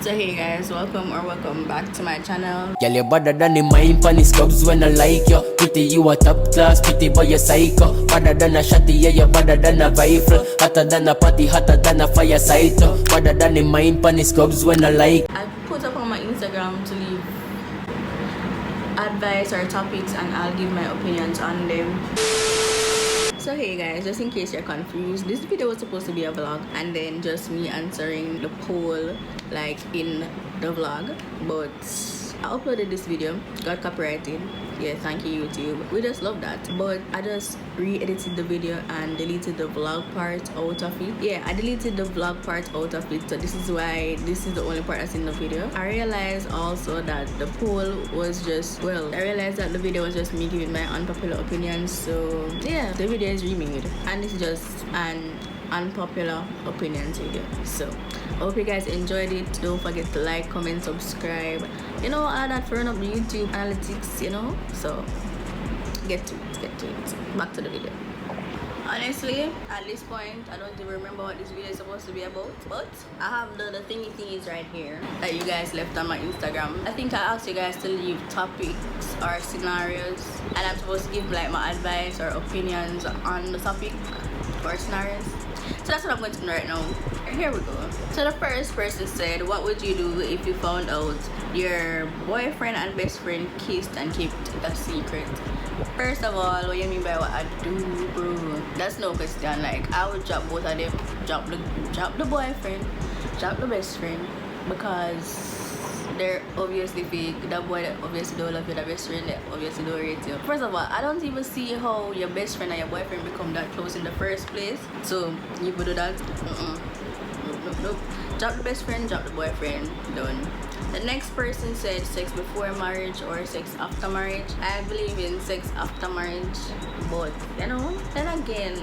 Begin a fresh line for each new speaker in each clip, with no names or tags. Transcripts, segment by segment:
So hey guys, welcome back to my channel.
Girl, you better than the mind pan scrubs when I like you. Pretty, you a top class, pretty boy, you psycho. Better than a shotty, yeah, you better than a rifle. Hotter than a party, hotter than a fire site. Better than the mind pan scrubs when I like.
I put up on my Instagram to leave advice or topics and I'll give my opinions on them. So hey guys, just in case you're confused, this video was supposed to be a vlog and then just me answering the poll like in the vlog, but I uploaded this video, got copyrighted. Yeah, thank you YouTube, we just love that. But I just re-edited the video and deleted the vlog part out of it. Yeah, I deleted the vlog part out of it, so this is why this is the only part that's in the video. I realized also that the poll was just, well, I realized that the video was just me giving my unpopular opinions. So yeah, the video is remade and it's just an unpopular opinions video. So I hope you guys enjoyed it. Don't forget to like, comment, subscribe, you know, all that for run up the YouTube analytics, you know. So get to it. Back to the video. Honestly, at this point, I don't even remember what this video is supposed to be about, but I have the thingies right here that you guys left on my Instagram. I think I asked you guys to leave topics or scenarios, and I'm supposed to give like my advice or opinions on the topic or scenarios. So that's what I'm going to do right now. Here we go. So the first person said, what would you do if you found out your boyfriend and best friend kissed and kept it a secret? First of all, what you mean by what I do, bro? That's no question. Like, I would drop both of them. Drop the boyfriend, drop the best friend, because they're obviously fake. That boy that obviously don't love you, that best friend that obviously don't rate you. First of all, I don't even see how your best friend and your boyfriend become that close in the first place. So you would do that? Nope. Drop the best friend, drop the boyfriend, done. The next person said sex before marriage or sex after marriage. I believe in sex after marriage, but you know, then again,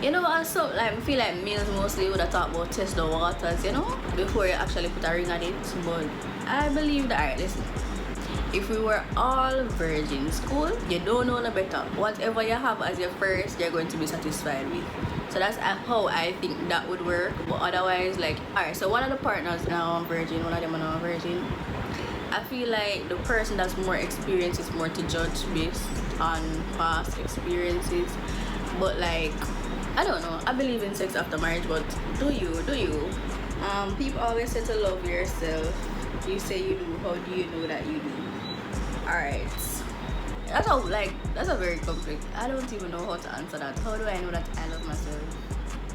you know, also like I feel like males mostly would have talked about test the waters, you know, before you actually put a ring on it. But I believe that, alright, listen, if we were all virgins, cool, you don't know no better. Whatever you have as your first, you're going to be satisfied with. So that's how I think that would work. But otherwise, like, alright, so one of the partners now a virgin, one of them are not a virgin. I feel like the person that's more experienced is more to judge based on past experiences. But like, I don't know, I believe in sex after marriage, but do you? People always say to love yourself. You say you do, how do you know that you do? Alright, that's a very complex, I don't even know how to answer that. How do I know that I love myself?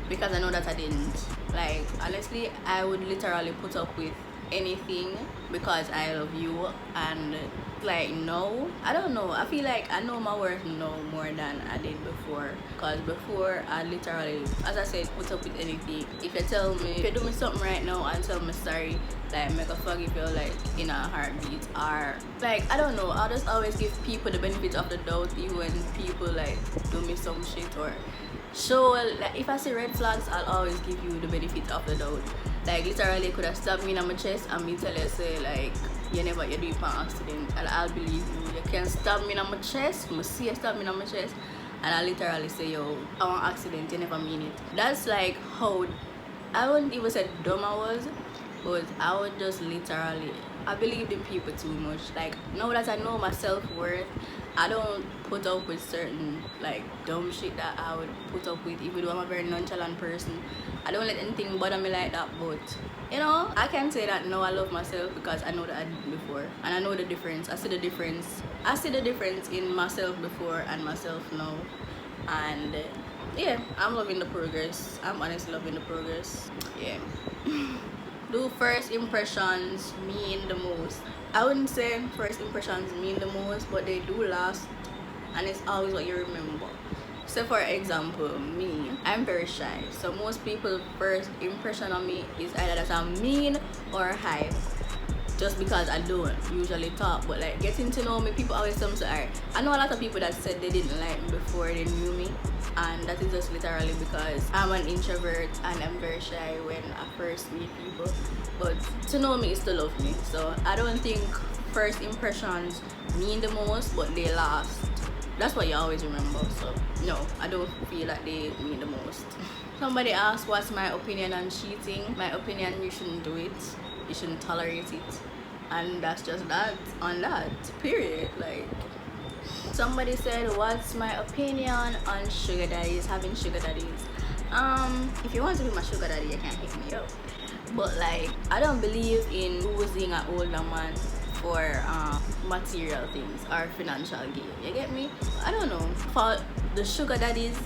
Because I know that I didn't. Like, honestly, I would literally put up with anything because I love you. And like, no, I don't know, I feel like I know my worth now more than I did before. Because before, I literally, as I said, put up with anything. If you do me something right now and tell me sorry, like make a forgive you like in a heartbeat, or like, I don't know, I'll just always give people the benefit of the doubt even when people like do me some shit. Or so like, if I see red flags, I'll always give you the benefit of the doubt. Like, literally, could have stabbed me in my chest and me tell you, say, like, you do it by accident, and I'll believe you. You can stab me in my chest, I see you stab me in my chest, and I literally say, yo, I want accident, you never mean it. That's like how, I wouldn't even say dumb I was, but I would just literally, I believed in people too much. Like, now that I know my self-worth, I don't put up with certain like dumb shit that I would put up with, even though I'm a very nonchalant person. I don't let anything bother me like that. But you know, I can say that now I love myself because I know that I did before, and I know the difference. I see the difference in myself before and myself now. And yeah, I'm loving the progress. I'm honestly loving the progress. Yeah. Do first impressions mean the most? I wouldn't say first impressions mean the most, but they do last, and it's always what you remember. So for example, me, I'm very shy, so most people's first impression on me is either that I'm mean or high, just because I don't usually talk. But like, getting to know me, people always tell me, alright, I know a lot of people that said they didn't like me before they knew me, and that is just literally because I'm an introvert and I'm very shy when I first meet people. But to know me is to love me, so I don't think first impressions mean the most, but they last. That's what you always remember. So no, I don't feel like they mean the most. Somebody asked what's my opinion on cheating. My opinion, you shouldn't do it. you shouldn't tolerate it, and that's just that on that, period. Like, somebody said, what's my opinion on sugar daddies, having sugar daddies? If you want to be my sugar daddy, you can hit me up, but like, I don't believe in using an older man for material things or financial gain. You get me? I don't know, for the sugar daddies,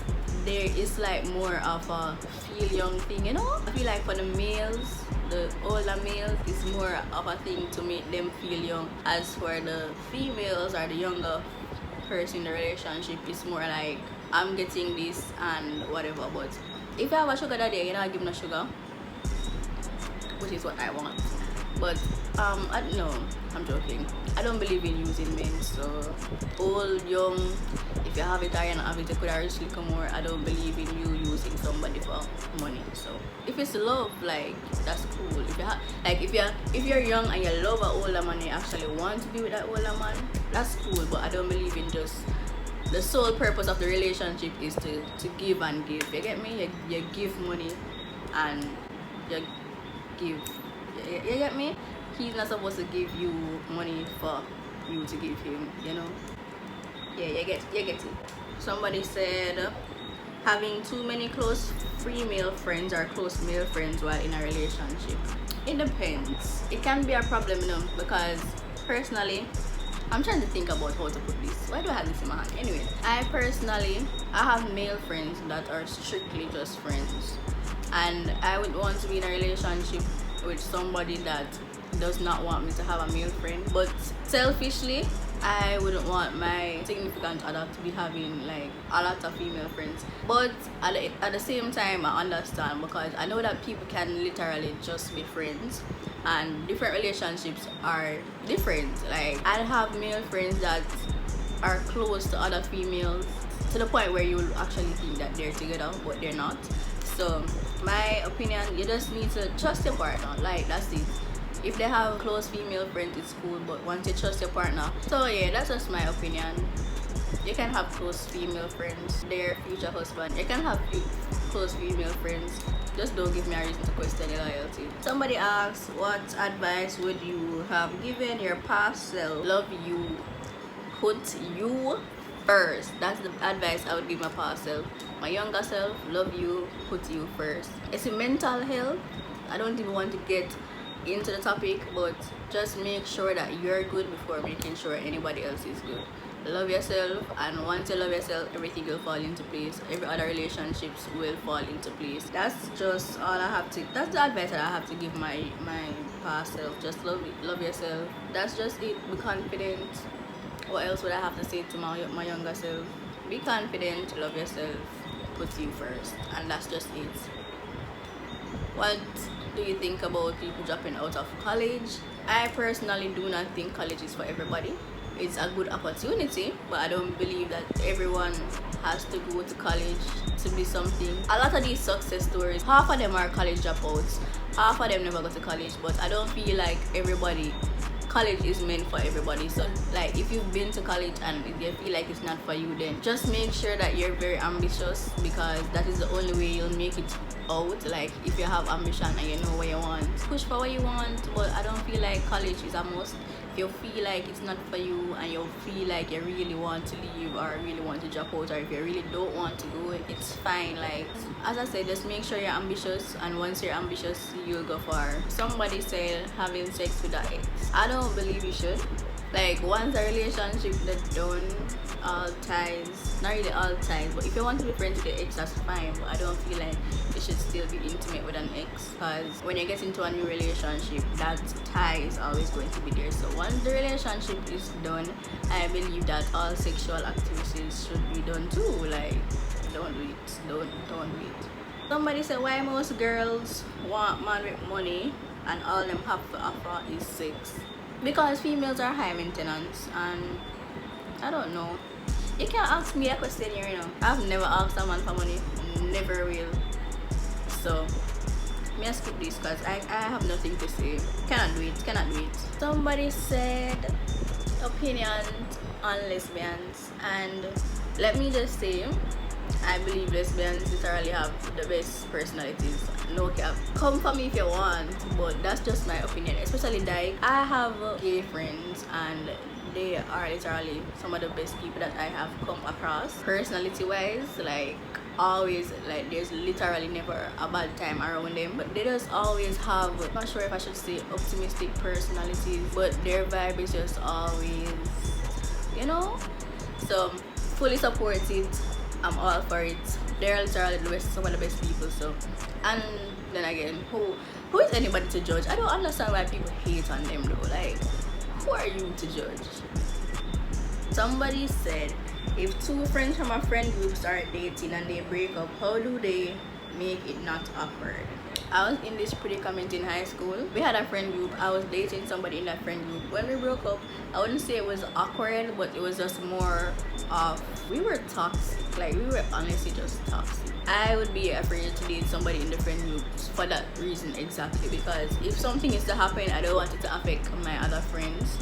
there is like more of a feel young thing, you know. I feel like for the males, the older males, is more of a thing to make them feel young. As for the females or the younger person in the relationship, it's more like, I'm getting this and whatever. But if you have a sugar daddy, you're not giving a sugar, which is what I want. But I don't know, I'm joking. I don't believe in using men. So old, young, if you have it or you don't have it, you could actually come more. I don't believe in you using somebody for money. So if it's love, like, that's cool. If you have, like, if you're young and you love an older man, you actually want to be with that older man, that's cool. But I don't believe in just the sole purpose of the relationship is to give and give. You get me? You give money and you give. You get me? He's not supposed to give you money for you to give him, you know. Yeah, you get it. Somebody said, having too many close female friends or close male friends while in a relationship. It depends. It can be a problem, you know, because personally, I'm trying to think about how to put this. Why do I have this in my hand? Anyway, I have male friends that are strictly just friends, and I would want to be in a relationship with somebody that does not want me to have a male friend. But selfishly, I wouldn't want my significant other to be having like a lot of female friends. But at the same time, I understand, because I know that people can literally just be friends, and different relationships are different. Like, I have male friends that are close to other females to the point where you'll actually think that they're together, but they're not. So my opinion, you just need to trust your partner. Like, that's it. If they have close female friends, it's cool, but once you trust your partner. So yeah, that's just my opinion. You can have close female friends, their future husband. You can have close female friends. Just don't give me a reason to question your loyalty. Somebody asks, what advice would you have given your past self? Love you, put you first. That's the advice I would give my past self. My younger self, love you, put you first. It's a mental health. I don't even want to get into the topic, but just make sure that you're good before making sure anybody else is good. Love yourself, and once you love yourself, everything will fall into place. Every other relationships will fall into place. That's just all I have to, that's the advice that I have to give my past self. Just love yourself. That's just it. Be confident. What else would I have to say to my younger self? Be confident, love yourself, put you first, and that's just it. What do you think about people dropping out of college? I personally do not think college is for everybody. It's a good opportunity, but I don't believe that everyone has to go to college to be something. A lot of these success stories, half of them are college dropouts, half of them never go to college, but I don't feel like college is meant for everybody. So like, if you've been to college and you feel like it's not for you, then just make sure that you're very ambitious, because that is the only way you'll make it out. Like, if you have ambition and you know what you want, push for what you want. But I don't feel like college is a must. If you feel like it's not for you and you feel like you really want to leave or really want to drop out, or if you really don't want to go, it's fine. Like, as I said, just make sure you're ambitious, and once you're ambitious, you'll go far. Somebody said having sex with an ex. I don't believe you should. Like, once a relationship is done, all ties, not really all ties, but if you want to be friends with your ex, that's fine. But I don't feel like you should still be intimate with an ex, because when you get into a new relationship, that tie is always going to be there. So once the relationship is done, I believe that all sexual activities should be done too. Like, don't do it. Don't do it. Somebody said, why most girls want man with money and all them have to offer is sex? Because females are high maintenance, and I don't know. You can't ask me a question here, you know. I've never asked a man for money, never will. So me I skip this because I have nothing to say. Cannot do it. Somebody said opinions on lesbians, and let me just say, I believe lesbians literally have the best personalities. No cap. Come for me if you want, but that's just my opinion. Especially like I have gay friends and they are literally some of the best people that I have come across. Personality wise, like always, like there's literally never a bad time around them, but they just always have, I'm not sure if I should say optimistic personalities, but their vibe is just always, you know. So fully support it. I'm all for it. They're literally the best, some of the best people. So, and then again, who is anybody to judge? I don't understand why people hate on them though. Like, who are you to judge? Somebody said, if two friends from a friend group start dating and they break up, how do they make it not awkward? I was in this predicament in high school. We had a friend group. I was dating somebody in that friend group. When we broke up, I wouldn't say it was awkward, but it was just more of, we were toxic. Like, we were honestly just toxic. I would be afraid to date somebody in the friend group for that reason exactly, because if something is to happen, I don't want it to affect my other friends.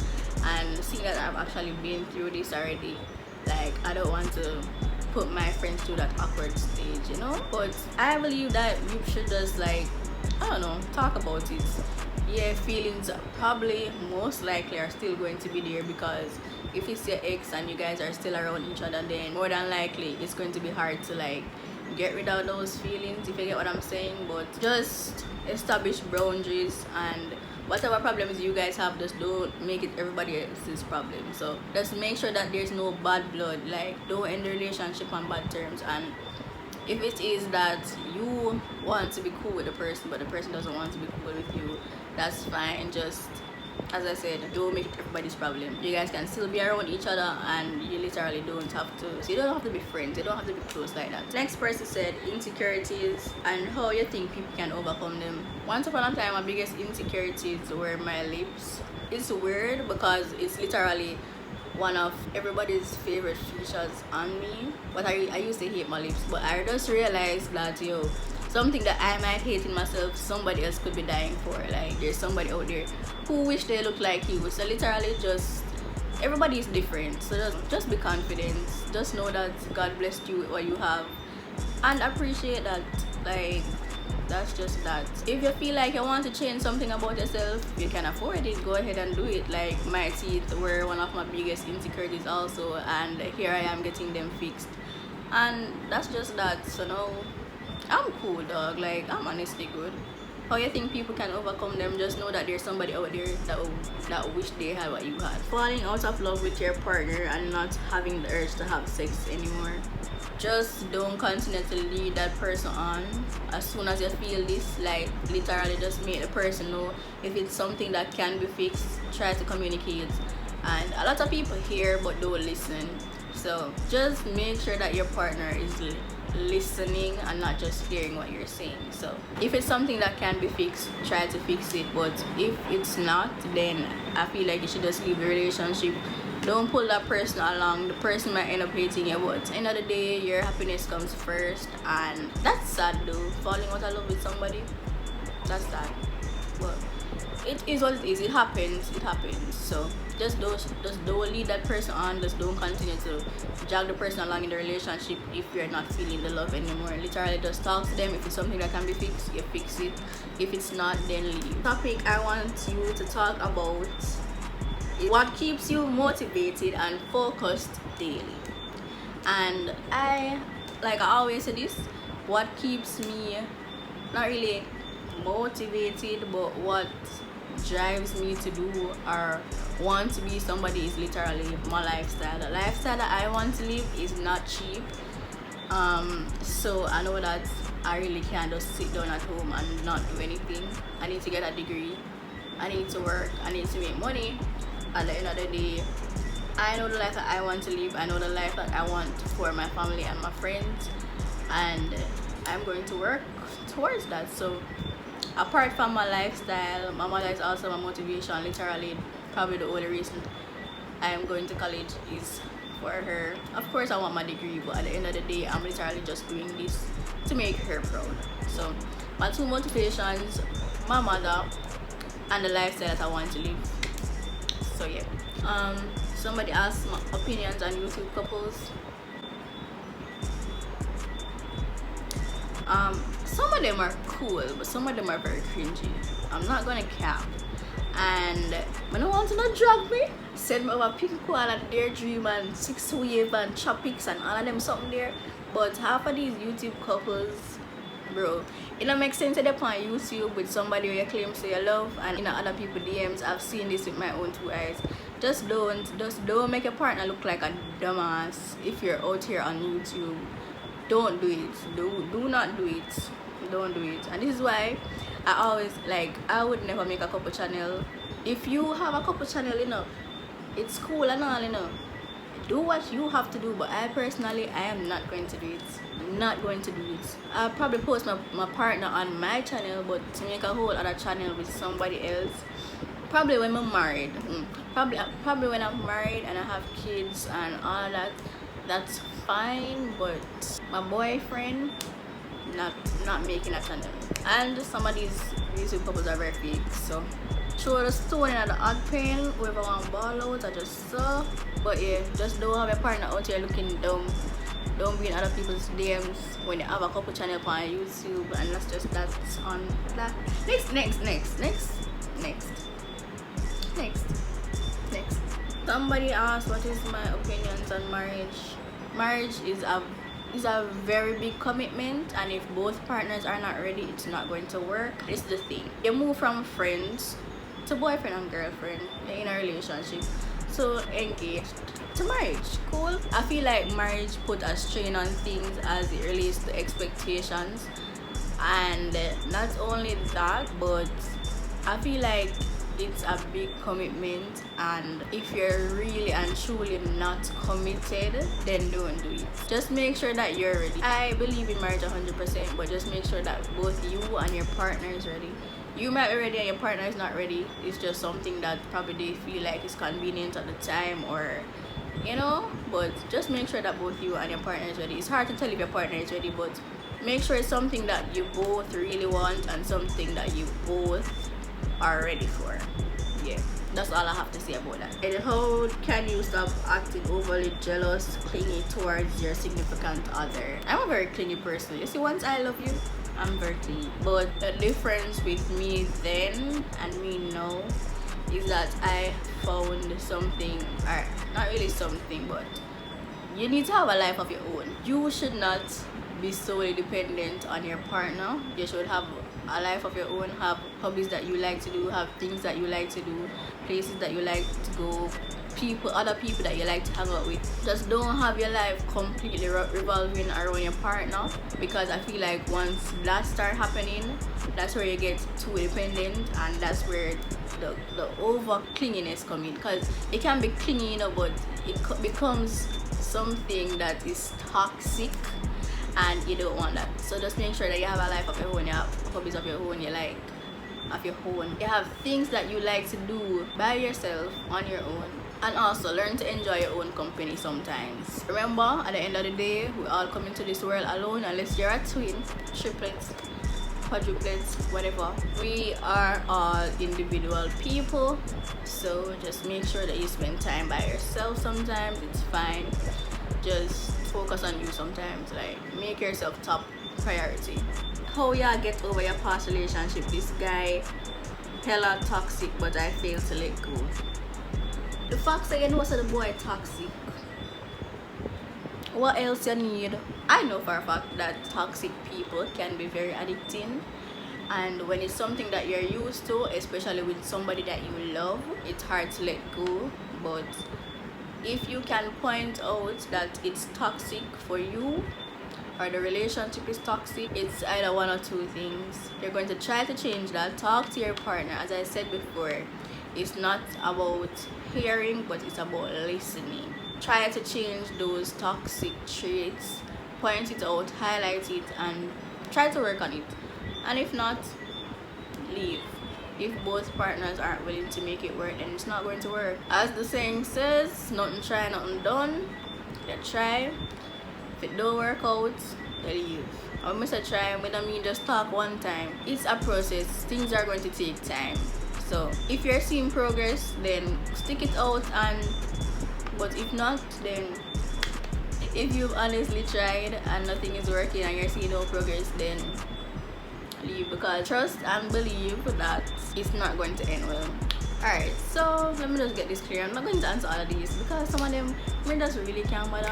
And seeing that I've actually been through this already, like, I don't want to put my friends through that awkward stage, you know. But I believe that you should just, like, I don't know, talk about it. Yeah, feelings probably most likely are still going to be there, because if it's your ex and you guys are still around each other, then more than likely it's going to be hard to like get rid of those feelings, if you get what I'm saying. But just establish boundaries, and whatever problems you guys have, just don't make it everybody else's problem. So just make sure that there's no bad blood, like don't end the relationship on bad terms. And if it is that you want to be cool with the person but the person doesn't want to be cool with you, that's fine. Just as I said, don't make it everybody's problem. You guys can still be around each other, and you literally don't have to, so you don't have to be friends, you don't have to be close like that. Next person said insecurities and how you think people can overcome them. Once upon a time, my biggest insecurities were my lips. It's weird because it's literally one of everybody's favorite features on me, but I used to hate my lips. But I just realized that something that I might hate in myself, somebody else could be dying for. Like, there's somebody out there who wish they look like you. So literally, just everybody is different. So just be confident. Just know that God blessed you with what you have, and appreciate that. Like, that's just that. If you feel like you want to change something about yourself, you can afford it, go ahead and do it. Like, my teeth were one of my biggest insecurities also, and here I am getting them fixed, and that's just that. So now I'm cool, dog. Like, I'm honestly good. How you think people can overcome them? Just know that there's somebody out there that wish they had what you had. Falling out of love with your partner and not having the urge to have sex anymore. Just don't continue to lead that person on. As soon as you feel this, like, literally just make the person know. If it's something that can be fixed, try to communicate. And a lot of people hear but don't listen. So just make sure that your partner is listening and not just hearing what you're saying. So if it's something that can be fixed, try to fix it. But if it's not, then I feel like you should just leave the relationship. Don't pull that person along. The person might end up hating you, but at the end of the day, your happiness comes first. And that's sad though, falling out of love with somebody, that's sad. But it is what it is. It happens. So just don't lead that person on. Just don't continue to drag the person along in the relationship if you're not feeling the love anymore. Literally just talk to them. If it's something that can be fixed, you fix it. If it's not, then leave. Topic I want you to talk about: what keeps you motivated and focused daily? And I always say this, what keeps me not really motivated, but what drives me to do or want to be somebody is literally my lifestyle. The lifestyle that I want to live is not cheap. So I know that I really can't just sit down at home and not do anything. I need to get a degree, I need to work, I need to make money. At the end of the day, I know the life that I want to live. I know the life that I want for my family and my friends, and I'm going to work towards that. So apart from my lifestyle, my mother is also my motivation. Literally, probably the only reason I am going to college is for her. Of course, I want my degree, but at the end of the day, I'm literally just doing this to make her proud. So my two motivations: my mother and the lifestyle that I want to live. So yeah, somebody asked my opinions on YouTube couples. Some of them are cool, but some of them are very cringy. I'm not gonna cap. And I don't want to not drag me. Send me over pick all of their dream and 6 wave and chopics and all of them something there. But half of these YouTube couples, bro, it don't make sense to them on YouTube with somebody who you claim to you love and in other people DMs. I've seen this with my own 2 eyes. Just don't make your partner look like a dumbass if you're out here on YouTube. Don't do it. Do not do it. Don't do it. And this is why I always, like, I would never make a couple channel. If you have a couple channel, you know, it's cool and all, you know, do what you have to do. But I personally, I am not going to do it. Not going to do it. I'll probably post my partner on my channel, but to make a whole other channel with somebody else, probably when I'm married. Probably when I'm married and I have kids and all that, that's fine. But my boyfriend, not making a channel. And some of these YouTube couples are very fake. So throw the stone in the hot pain, whoever want ball out, I just saw. But yeah, just don't have a partner out here looking dumb. Don't be in other people's DMs when you have a couple channel on YouTube, and that's on that. Next. Somebody asked what is my opinions on marriage. Marriage is a very big commitment, and if both partners are not ready, it's not going to work. It's the thing. You move from friends to boyfriend and girlfriend in a relationship, so engaged, to marriage. Cool. I feel like marriage put a strain on things as it relates to expectations, and not only that, but I feel like it's a big commitment, and if you're really and truly not committed, then don't do it. Just make sure that you're ready. I believe in marriage 100%, but just make sure that both you and your partner is ready. You might be ready and your partner is not ready. It's just something that probably they feel like is convenient at the time, or you know, but just make sure that both you and your partner is ready. It's hard to tell if your partner is ready, but make sure it's something that you both really want and something that you both are ready for. Yeah, that's all I have to say about that. And how can you stop acting overly jealous, clingy towards your significant other? I'm a very clingy person. You see, once I love you, I'm very clingy. But the difference with me then and me now is that I found something, or not really something, but you need to have a life of your own. You should not be solely dependent on your partner. You should have a life of your own, have hobbies that you like to do, have things that you like to do, places that you like to go, other people that you like to hang out with. Just don't have your life completely revolving around your partner, because I feel like once that start happening, that's where you get too dependent, and that's where the over clinginess come in. Because it can be clingy, you know, but it becomes something that is toxic, and you don't want that. So just make sure that you have a life of your own, you have hobbies of your own, you like of your own, you have things that you like to do by yourself on your own, and also learn to enjoy your own company sometimes. Remember, at the end of the day, we all come into this world alone, unless you're a twin, triplets, quadruplets, whatever. We are all individual people, so just make sure that you spend time by yourself. Sometimes it's fine, just focus on you sometimes. Like, make yourself top priority. How y'all get over your past relationship? This guy hella toxic, but I failed to let go. The facts again was the boy toxic. What else you need? I know for a fact that toxic people can be very addicting, and when it's something that you're used to, especially with somebody that you love, it's hard to let go. But if you can point out that it's toxic for you, or the relationship is toxic, it's either one or two things. You're going to try to change that. Talk to your partner. As I said before, it's not about hearing, but it's about listening. Try to change those toxic traits, point it out, highlight it, and try to work on it. And if not, leave. If both partners aren't willing to make it work, then it's not going to work. As the saying says, nothing try, nothing done. You try. If it don't work out, you leave. I must try, but I mean just talk one time. It's a process. Things are going to take time. So if you're seeing progress, then stick it out, but if not, then If you've honestly tried and nothing is working and you're seeing no progress, then leave, because trust and believe that it's not going to end well. Alright, so let me just get this clear. I'm not going to answer all of these because some of them just really can't bother.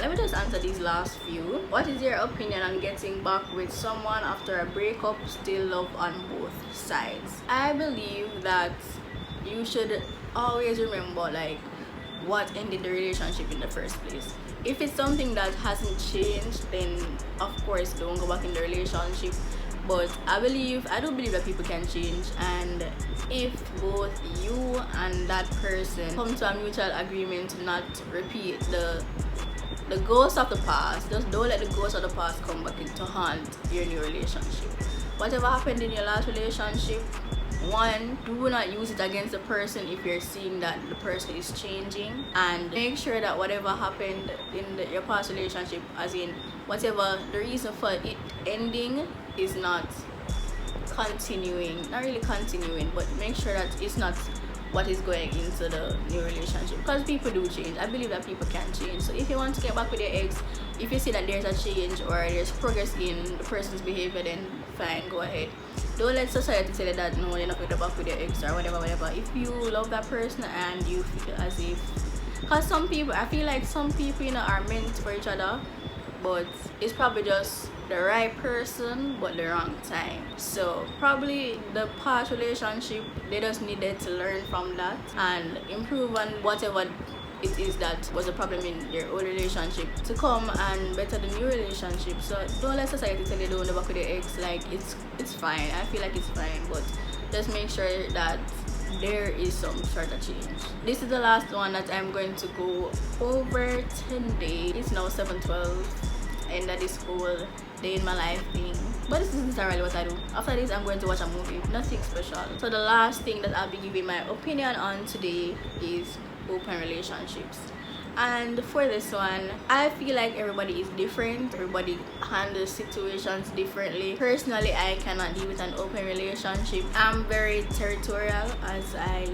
Let me just answer these last few. What is your opinion on getting back with someone after a breakup? Still love on both sides. I believe that you should always remember like what ended the relationship in the first place. If it's something that hasn't changed, then of course don't go back in the relationship. But I do believe that people can change, and if both you and that person come to a mutual agreement to not repeat the ghosts of the past, just don't let the ghosts of the past come back to haunt your new relationship. Whatever happened in your last relationship, one, do not use it against the person if you're seeing that the person is changing, and make sure that whatever happened in your past relationship, as in whatever the reason for it ending, is not really continuing, but make sure that it's not what is going into the new relationship, because people do change. I believe that people can change. So if you want to get back with your ex, if you see that there's a change or there's progress in the person's behavior, then fine, go ahead. Don't let society tell you that no, you're not going to get back with your ex or whatever. If you love that person and you feel as if, because I feel like some people are meant for each other, but it's probably just the right person but the wrong time. So probably the past relationship, they just needed to learn from that and improve on whatever it is that was a problem in your old relationship to come and better the new relationship. So don't let society tell you don't go back with your ex. Like it's fine. I feel like it's fine, but just make sure that there is some sort of change. This is the last one that I'm going to go over today. It's now 7:12, and that is whole day in my life thing. But this is really what I do. After this, I'm going to watch a movie. Nothing special. So the last thing that I'll be giving my opinion on today is open relationships. And for this one, I feel like everybody is different. Everybody handles situations differently. Personally, I cannot deal with an open relationship. I'm very territorial, as I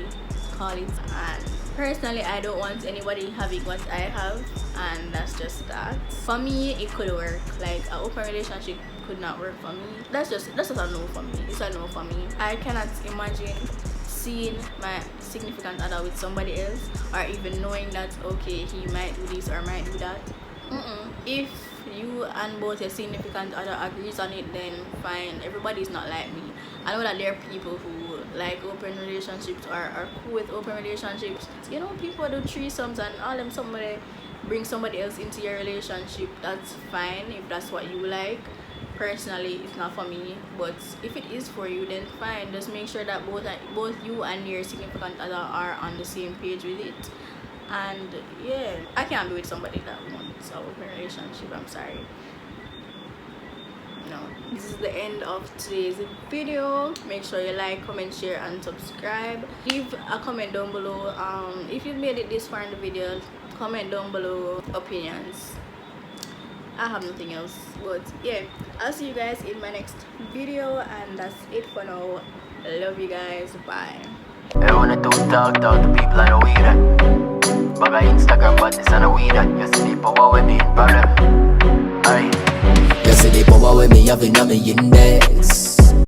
call it, and personally I don't want anybody having what I have, and that's just that. For me, it could work. Like an open relationship could not work for me. That's just a no for me. It's a no for me. I cannot imagine seeing my significant other with somebody else, or even knowing that okay, he might do this or might do that. If you and both your significant other agrees on it, then fine. Everybody's not like me. I know that there are people who like open relationships or are cool with open relationships. You know, people do threesomes and all them, somebody bring somebody else into your relationship. That's fine if that's what you like. Personally, it's not for me, but if it is for you, then fine. Just make sure that both you and your significant other are on the same page with it. And yeah, I can't be with somebody that wants an open relationship. I'm sorry. No. This is the end of today's video. Make sure you like, comment, share, and subscribe. Leave a comment down below. If you've made it this far in the video, comment down below opinions. I have nothing else, but yeah, I'll see you guys in my next video, and that's it for now. Love you guys. Bye.
I wanna talk to people on the weed. But my Instagram, but this on the weed. You see the power with me in problem. Aye. You see the power with me having on my index.